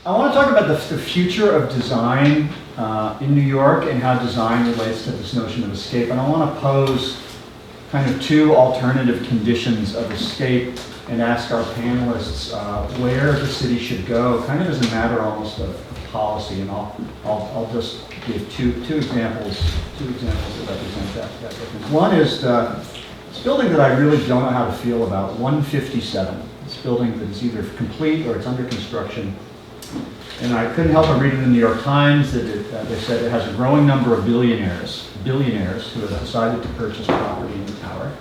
I want to talk about the future of design in New York and how design relates to this notion of escape. And I want to pose kind of two alternative conditions of escape and ask our panelists where the city should go, kind of as a matter almost of policy. And I'll just give two examples that represent that difference. One is this building that I really don't know how to feel about, 157. This building that is either complete or it's under construction. And I couldn't help but read in the New York Times that they said it has a growing number of billionaires who have decided to purchase property in the tower.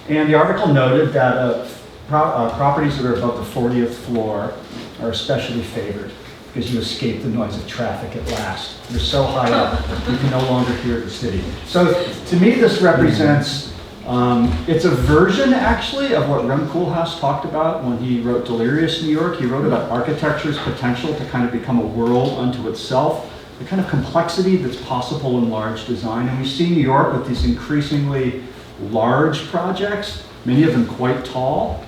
And the article noted that properties that are above the 40th floor are especially favored because you escape the noise of traffic at last. You're so high up, you can no longer hear the city. So to me, this represents, it's a version actually of what Rem Koolhaas talked about when he wrote Delirious New York. He wrote about architecture's potential to kind of become a world unto itself, the kind of complexity that's possible in large design. And we see New York with these increasingly large projects, many of them quite tall,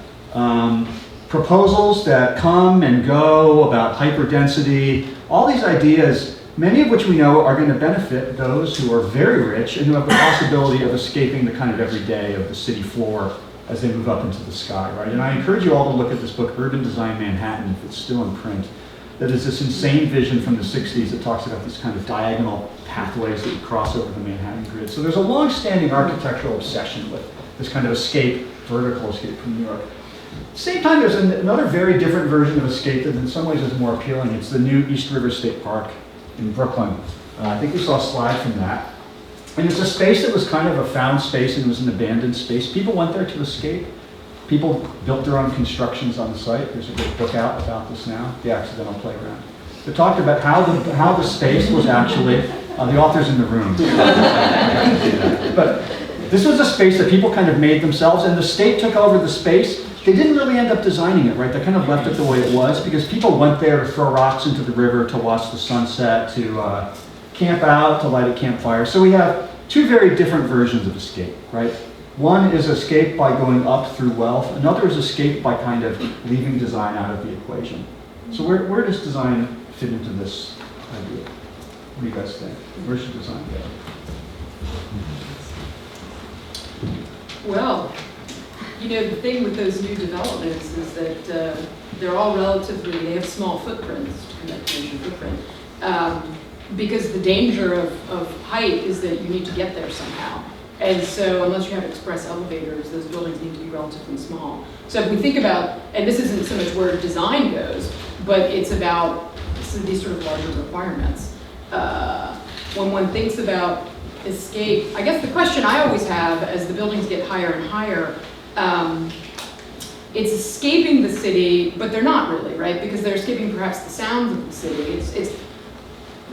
proposals that come and go about hyperdensity, all these ideas, many of which we know are going to benefit those who are very rich and who have the possibility of escaping the kind of everyday of the city floor as they move up into the sky, right? And I encourage you all to look at this book, Urban Design Manhattan, if it's still in print. That is this insane vision from the 60s that talks about these kind of diagonal pathways that cross over the Manhattan grid. So there's a long-standing architectural obsession with this kind of escape, vertical escape from New York. At the same time, there's another very different version of escape that in some ways is more appealing. It's the new East River State Park in Brooklyn. I think we saw a slide from that. And it's a space that was kind of a found space and it was an abandoned space. People went there to escape. People built their own constructions on the site. There's a good book out about this now, The Accidental Playground. It talked about how the space was actually, the author's in the room. But this was a space that people kind of made themselves, and the state took over the space. They didn't really end up designing it, right? They kind of left it the way it was because people went there to throw rocks into the river, to watch the sunset, to camp out, to light a campfire. So we have two very different versions of escape, right? One is escape by going up through wealth. Another is escape by kind of leaving design out of the equation. So where does design fit into this idea? What do you guys think? Where should design go? Well, you know, the thing with those new developments is that they're all they have small footprints, convention footprint, because the danger of height is that you need to get there somehow. And so unless you have express elevators, those buildings need to be relatively small. So if we think about, and this isn't so much where design goes, but it's about these sort of larger requirements. When one thinks about escape, I guess the question I always have as the buildings get higher and higher, it's escaping the city, but they're not really, right? Because they're escaping perhaps the sounds of the city.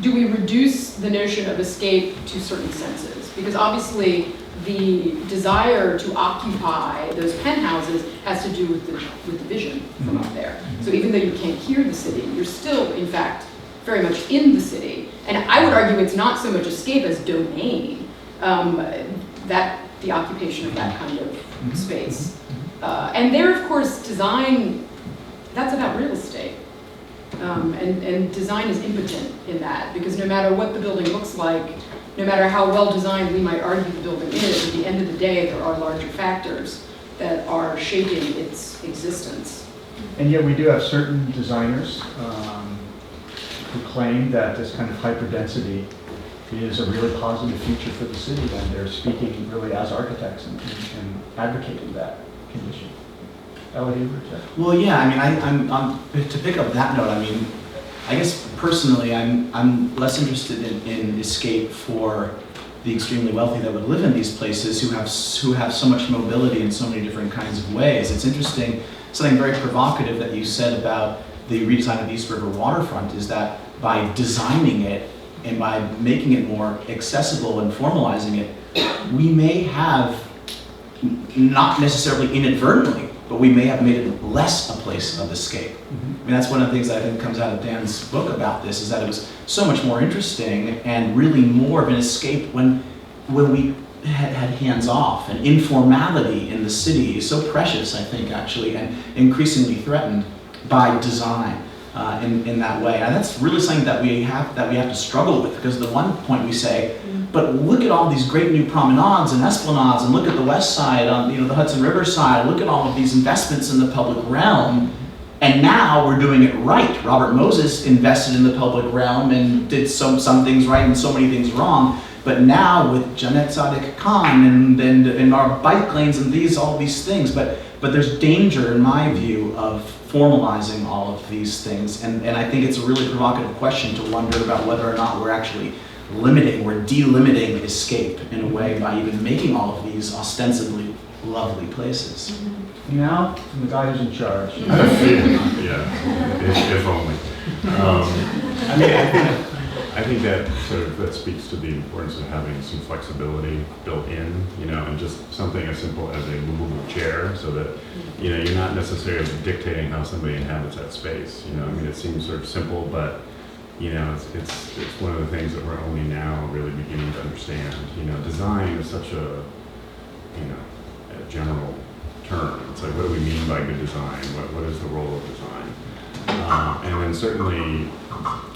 Do we reduce the notion of escape to certain senses? Because obviously the desire to occupy those penthouses has to do with the vision from up there. So even though you can't hear the city, you're still, in fact, very much in the city. And I would argue it's not so much escape as domain, that the occupation of that kind of space. And there, of course, design, that's about real estate. And design is impotent in that, because no matter what the building looks like, no matter how well designed we might argue the building is, at the end of the day, there are larger factors that are shaping its existence. And yet we do have certain designers who claim that this kind of hyperdensity is a really positive feature for the city, and they're speaking really as architects and advocating that condition. Elihu? Well, yeah, I mean, to pick up that note, I mean, I guess personally, I'm less interested in escape for the extremely wealthy that would live in these places who have so much mobility in so many different kinds of ways. It's interesting, something very provocative that you said about the redesign of the East River waterfront is that by designing it and by making it more accessible and formalizing it, we may have, not necessarily inadvertently, but we may have made it less a place of escape. I mean, that's one of the things that I think comes out of Dan's book about this, is that it was so much more interesting and really more of an escape when we had hands off, and informality in the city is so precious, I think, actually, and increasingly threatened by design. in that way. And that's really something that we have to struggle with, because at the one point we say, but look at all these great new promenades and esplanades, and look at the west side, the Hudson River side, look at all of these investments in the public realm. And now we're doing it right. Robert Moses invested in the public realm and did some things right and so many things wrong. But now with Janet Sadiq Khan and our bike lanes and all these things, but there's danger, in my view, of formalizing all of these things. And I think it's a really provocative question to wonder about whether or not we're actually we're delimiting escape in a way by even making all of these ostensibly lovely places. Now, from the guy who's in charge. Yeah, if only. I think that speaks to the importance of having some flexibility built in, and just something as simple as a movable chair, so that you're not necessarily dictating how somebody inhabits that space. It seems sort of simple, but it's one of the things that we're only now really beginning to understand. Design is such a general term. It's like, what do we mean by good design? What is the role of design? And then certainly,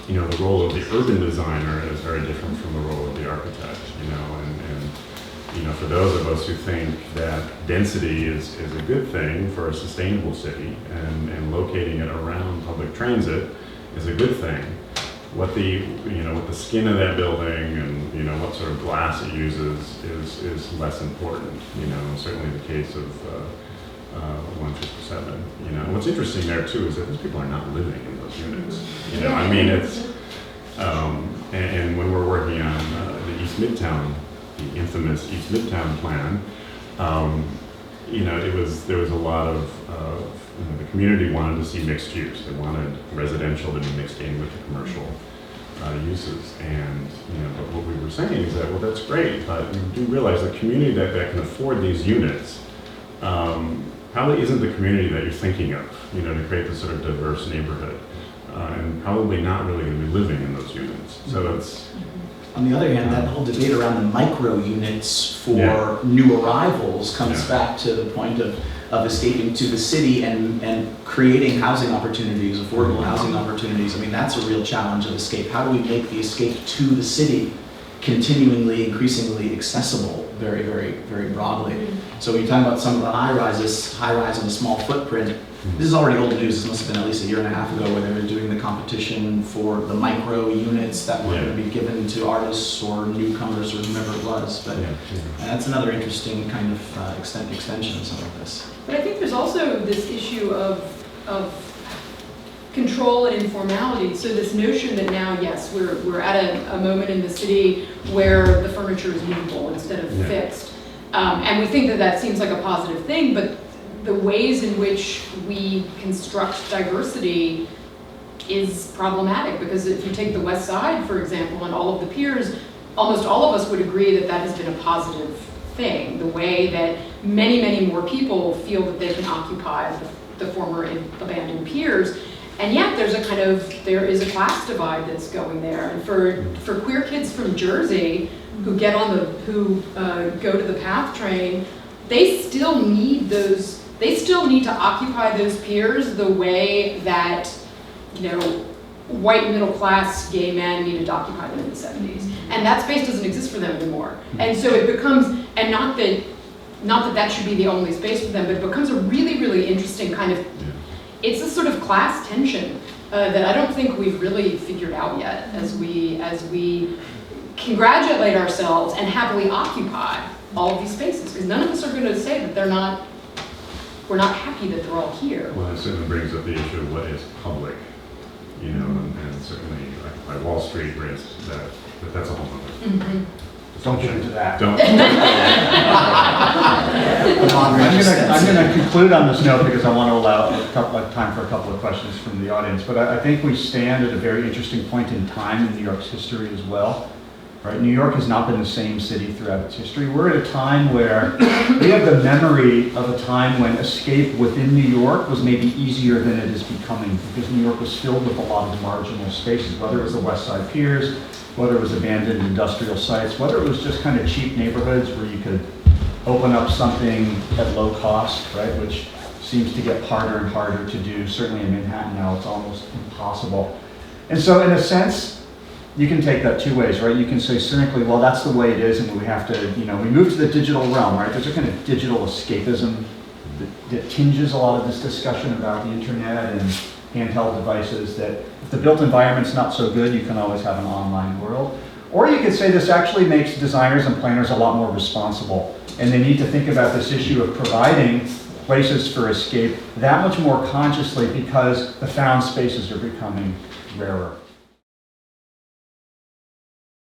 the role of the urban designer is very different from the role of the architect, and for those of us who think that density is a good thing for a sustainable city, and locating it around public transit is a good thing, what the skin of that building and what sort of glass it uses is less important. Certainly the case of 157. What's interesting there too is that those people are not living in those units. It's and when we're working on the East Midtown, the infamous East Midtown plan, there was a lot of the community wanted to see mixed use. They wanted residential to be mixed in with the commercial uses, and but what we were saying is that, well, that's great, but you do realize the community that can afford these units probably isn't the community that you're thinking of, to create this sort of diverse neighborhood, and probably not really going to be living in those units. So it's. On the other hand, that whole debate around the micro units for new arrivals comes back to the point of escaping to the city and creating housing opportunities, affordable housing opportunities. That's a real challenge of escape. How do we make the escape to the city continually, increasingly accessible very, very, very broadly? So when you talk about some of the high rise on a small footprint, this is already old news. This must have been at least a year and a half ago, where they were doing the competition for the micro units that were going to be given to artists or newcomers or whomever it was. But that's another interesting kind of extension of some of this. But I think there's also this issue of control and informality. So this notion that now, yes, we're at a moment in the city where the furniture is movable instead of fixed. And we think that seems like a positive thing, but the ways in which we construct diversity is problematic, because if you take the West Side, for example, and all of the piers, almost all of us would agree that has been a positive thing, the way that many, many more people feel that they can occupy the former abandoned piers. And yet there is a class divide that's going there. And for queer kids from Jersey who go to the PATH train, they still need to occupy those piers the way that, white middle class gay men needed to occupy them in the 70s. And that space doesn't exist for them anymore. And so it becomes, and not that should be the only space for them, but it becomes a really, really interesting kind of, it's a sort of class tension that I don't think we've really figured out yet as we congratulate ourselves and happily occupy all of these spaces, because none of us are going to say that we're not happy that they're all here. Well, it certainly brings up the issue of what is public, and certainly by Wall Street raised but that's a whole other. Don't get into that. Don't. I'm going to conclude on this note, because I want to allow time for a couple of questions from the audience. But I think we stand at a very interesting point in time in New York's history as well. Right? New York has not been the same city throughout its history. We're at a time where we have the memory of a time when escape within New York was maybe easier than it is becoming, because New York was filled with a lot of marginal spaces, whether it was the West Side piers, whether it was abandoned industrial sites, whether it was just kind of cheap neighborhoods where you could open up something at low cost, right, which seems to get harder and harder to do. Certainly in Manhattan now, it's almost impossible. And so in a sense, you can take that two ways, right? You can say cynically, well, that's the way it is, and we have to, we move to the digital realm, right? There's a kind of digital escapism that tinges a lot of this discussion about the internet and handheld devices, that if the built environment's not so good, you can always have an online world. Or you could say this actually makes designers and planners a lot more responsible, and they need to think about this issue of providing places for escape that much more consciously because the found spaces are becoming rarer.